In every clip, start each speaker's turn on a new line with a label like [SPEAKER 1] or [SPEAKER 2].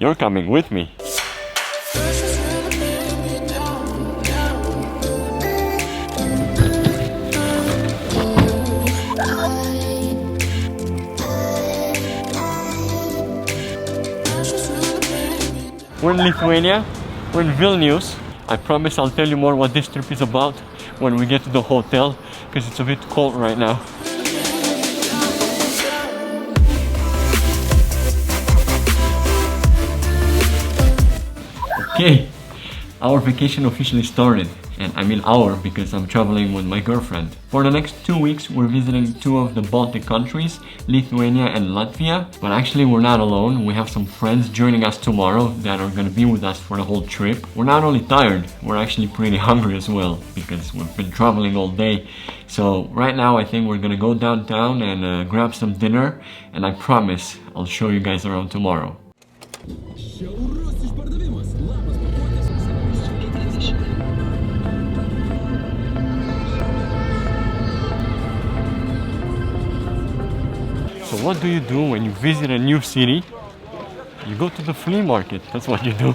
[SPEAKER 1] You're coming with me. We're in Lithuania, we're in Vilnius. I promise I'll tell you more what this trip is about when we get to the hotel, because it's a bit cold right now. Okay, our vacation officially started. And I mean our, because I'm traveling with my girlfriend. For the next 2 weeks, we're visiting 2 of the Baltic countries, Lithuania and Latvia. But actually, we're not alone. We have some friends joining us tomorrow that are gonna be with us for the whole trip. We're not only tired, we're actually pretty hungry as well, because we've been traveling all day. So right now, I think we're gonna go downtown and grab some dinner. And I promise, I'll show you guys around tomorrow. So what do you do when you visit a new city? You go to the flea market, that's what you do.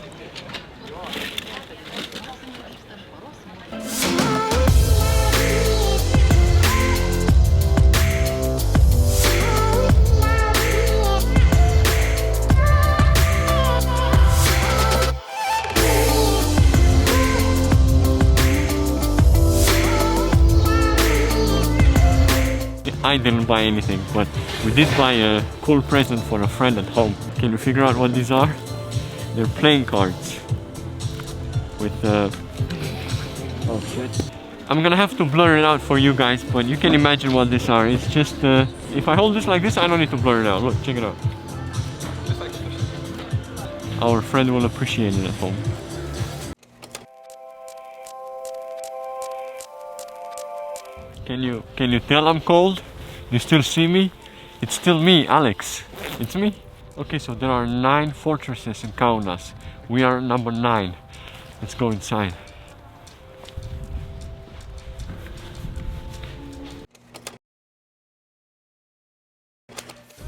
[SPEAKER 1] I didn't buy anything, but we did buy a cool present for a friend at home. Can you figure out what these are? They're playing cards with oh shit. I'm gonna have to blur it out for you guys, but you can imagine what these are. It's just if I hold this like this, I don't need to blur it out. Look, check it out. Our friend will appreciate it at home. Can you tell I'm cold? You still see me? It's still me, Alex. It's me. Okay, so there are 9 fortresses in Kaunas. We are number 9. Let's go inside.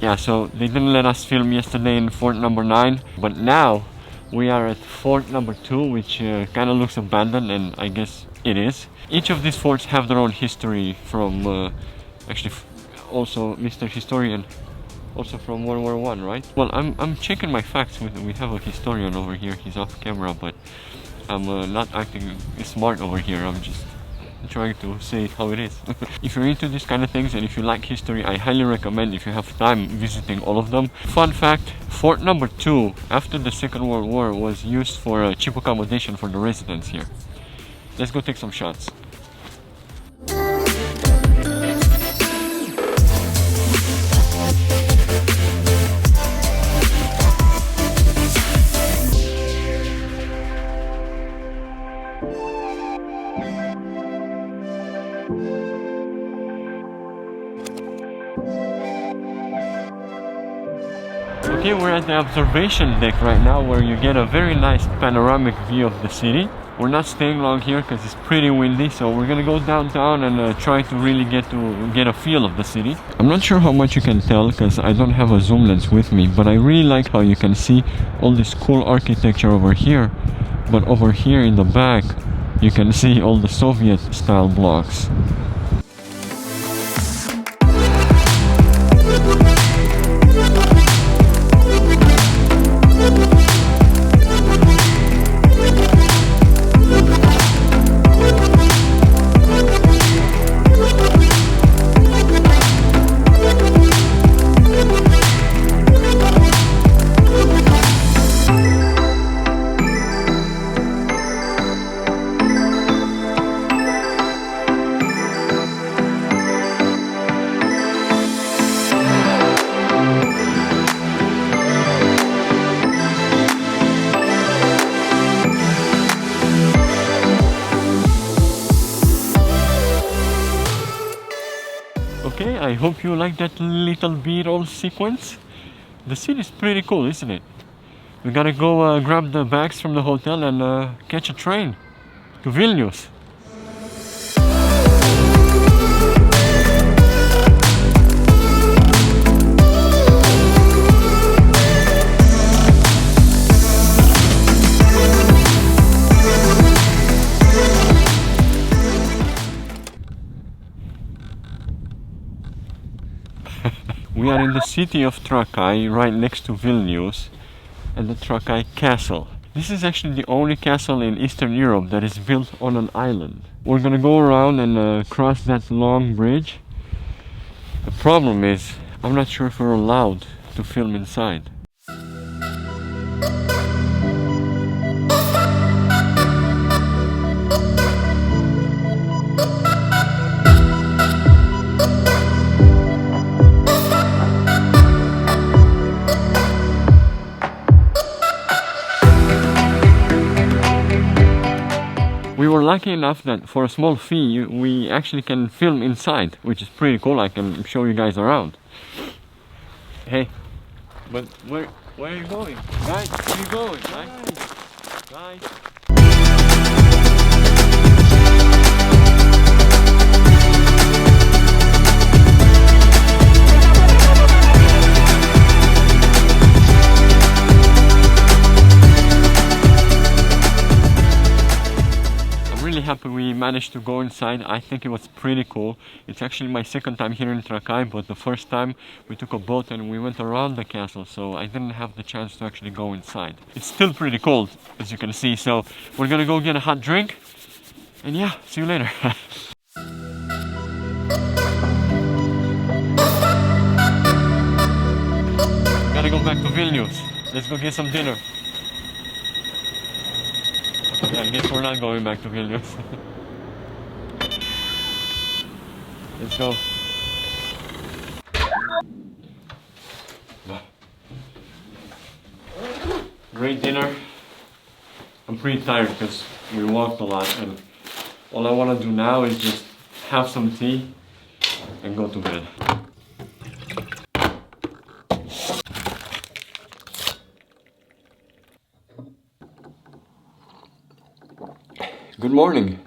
[SPEAKER 1] Yeah, so they didn't let us film yesterday in fort number 9, but now we are at fort number 2, which kind of looks abandoned, and I guess it is. Each of these forts have their own history from, actually also Mr. Historian, also from World War I, right? Well, I'm checking my facts. We have a historian over here. He's off camera, but I'm not acting smart over here. I'm just trying to say it how it is. If you're into these kind of things and if you like history, I highly recommend, if you have time, visiting all of them. Fun fact, fort number 2 after the Second World War was used for cheap accommodation for the residents here. Let's go take some shots. Okay, we're at the observation deck right now, where you get a very nice panoramic view of the city. We're not staying long here because it's pretty windy, so we're gonna go downtown and try to really get a feel of the city. I'm not sure how much you can tell because I don't have a zoom lens with me, but I really like how you can see all this cool architecture over here, but over here in the back you can see all the Soviet style blocks. Okay, I hope you like that little B-roll sequence. The city is pretty cool, isn't it? We gotta go grab the bags from the hotel and catch a train to Vilnius. We are in the city of Trakai, right next to Vilnius, and the Trakai Castle. This is actually the only castle in Eastern Europe that is built on an island. We're gonna go around and cross that long bridge. The problem is, I'm not sure if we're allowed to film inside. We were lucky enough that for a small fee we actually can film inside, which is pretty cool. I can show you guys around. Hey, but where are you going? Guys, where are you going? Guys. Happy we managed to go inside. I think it was pretty cool. It's actually my second time here in Trakai, but the first time we took a boat and we went around the castle, so I didn't have the chance to actually go inside. It's still pretty cold, as you can see, so we're gonna go get a hot drink, and yeah, see you later. Gotta go back to Vilnius. Let's go get some dinner. Yeah, I guess we're not going back to Vilnius. Let's go. Great dinner. I'm pretty tired because we walked a lot, and all I want to do now is just have some tea and go to bed. Good morning.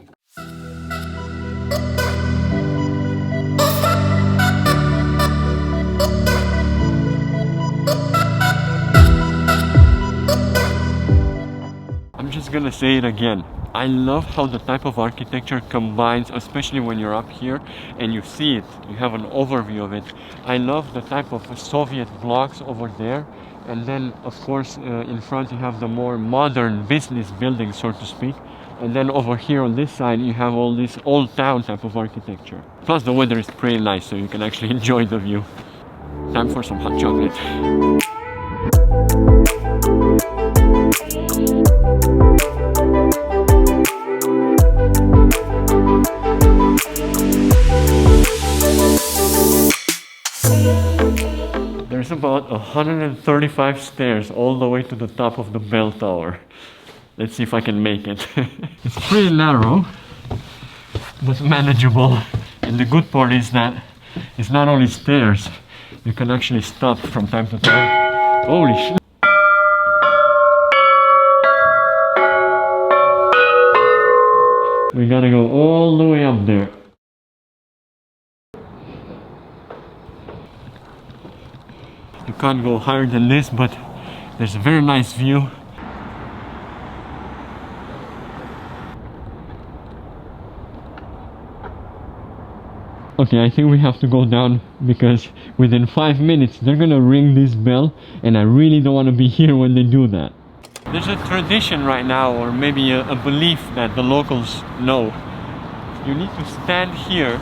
[SPEAKER 1] I'm just gonna say it again. I love how the type of architecture combines, especially when you're up here and you see it, you have an overview of it. I love the type of Soviet blocks over there, and then of course in front you have the more modern business buildings, so to speak. And then over here on this side you have all this old town type of architecture. Plus the weather is pretty nice, so you can actually enjoy the view. Time for some hot chocolate. There's about 135 stairs all the way to the top of the bell tower. Let's see if I can make it. It's pretty narrow, but manageable. And the good part is that it's not only stairs, you can actually stop from time to time. Holy shit! We gotta go all the way up there. You can't go higher than this, but there's a very nice view. Okay, I think we have to go down because within 5 minutes they're gonna ring this bell, and I really don't want to be here when they do that. There's a tradition right now, or maybe a belief that the locals know. You need to stand here,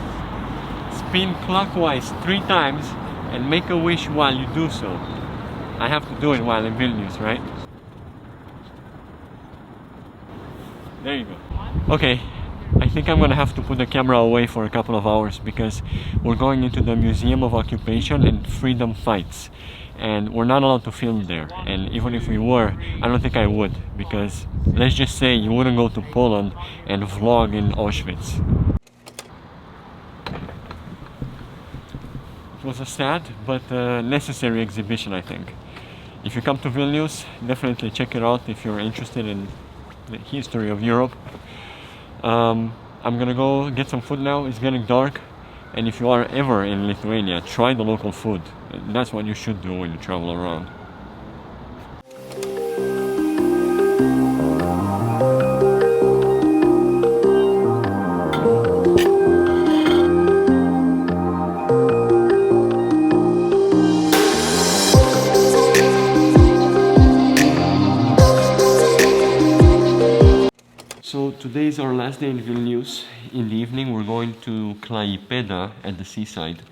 [SPEAKER 1] spin clockwise 3 times, and make a wish while you do so. I have to do it while in Vilnius, right? There you go. Okay. I think I'm gonna have to put the camera away for a couple of hours because we're going into the Museum of Occupation and Freedom Fights, and we're not allowed to film there. And even if we were, I don't think I would, because let's just say you wouldn't go to Poland and vlog in Auschwitz. It was a sad but necessary exhibition, I think. If you come to Vilnius, definitely check it out if you're interested in the history of Europe. I'm gonna go get some food now. It's getting dark, and if you are ever in Lithuania, try the local food. That's what you should do when you travel around. last day in Vilnius. In the evening we're going to Klaipėda at the seaside.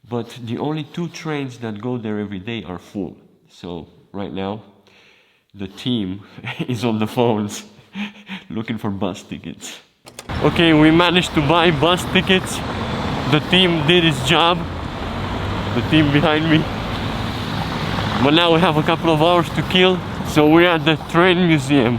[SPEAKER 1] But the only 2 trains that go there every day are full. So right now the team is on the phones looking for bus tickets. Okay, we managed to buy bus tickets. The team did its job. The team behind me. But now we have a couple of hours to kill, so we're at the train museum.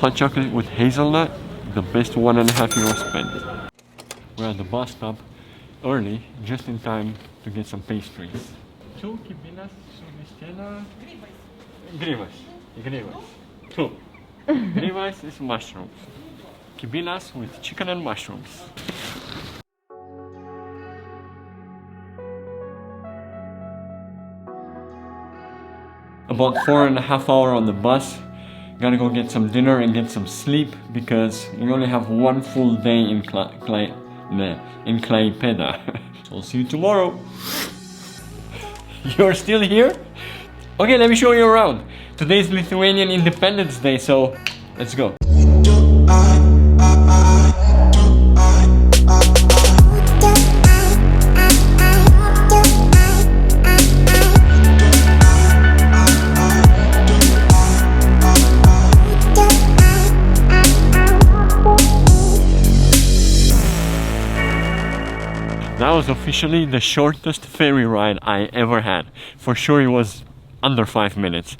[SPEAKER 1] Hot chocolate with hazelnut, the best €1.5 spent. We're at the bus stop early, just in time to get some pastries. 2 kibinas su vištiena. Grybas. 2. Grybas is mushrooms. Kibinas with chicken and mushrooms. About 4.5 hours on the bus. Gotta go get some dinner and get some sleep because we only have 1 full day in Klaipėda. So I'll see you tomorrow. You're still here? Okay, let me show you around. Today's Lithuanian Independence Day, so let's go. That was officially the shortest ferry ride I ever had. For sure it was under 5 minutes.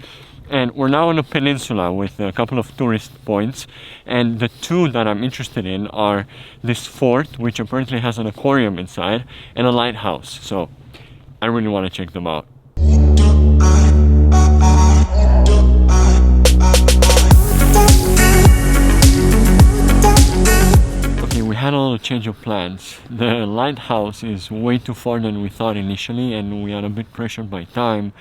[SPEAKER 1] And we're now on a peninsula with a couple of tourist points. And the 2 that I'm interested in are this fort, which apparently has an aquarium inside, and a lighthouse. So I really want to check them out. We had a little change of plans. The lighthouse is way too far than we thought initially, and we are a bit pressured by time,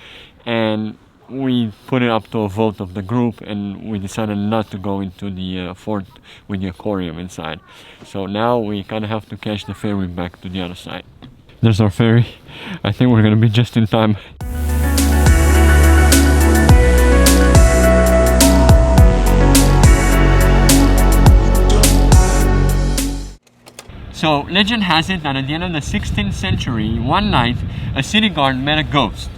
[SPEAKER 1] and we put it up to a vote of the group, and we decided not to go into the fort with the aquarium inside. So now we kind of have to catch the ferry back to the other side. There's our ferry. I think we're gonna be just in time. So, legend has it that at the end of the 16th century, one night, a city guard met a ghost.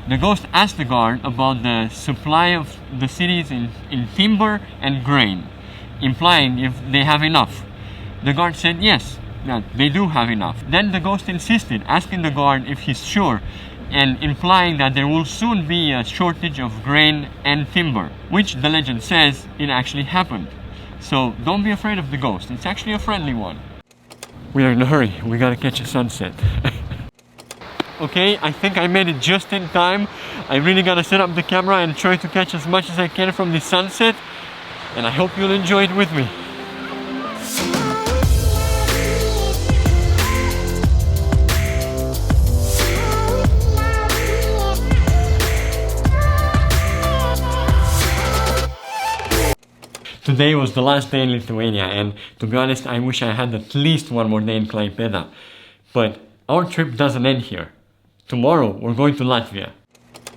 [SPEAKER 1] The ghost asked the guard about the supply of the cities in timber and grain, implying if they have enough. The guard said yes, that they do have enough. Then the ghost insisted, asking the guard if he's sure, and implying that there will soon be a shortage of grain and timber, which the legend says it actually happened. So, don't be afraid of the ghost, it's actually a friendly one. We are in a hurry, we gotta catch a sunset. Okay, I think I made it just in time. I really gotta set up the camera and try to catch as much as I can from the sunset. And I hope you'll enjoy it with me. Today was the last day in Lithuania, and to be honest, I wish I had at least 1 more day in Klaipėda. But our trip doesn't end here. Tomorrow we're going to Latvia.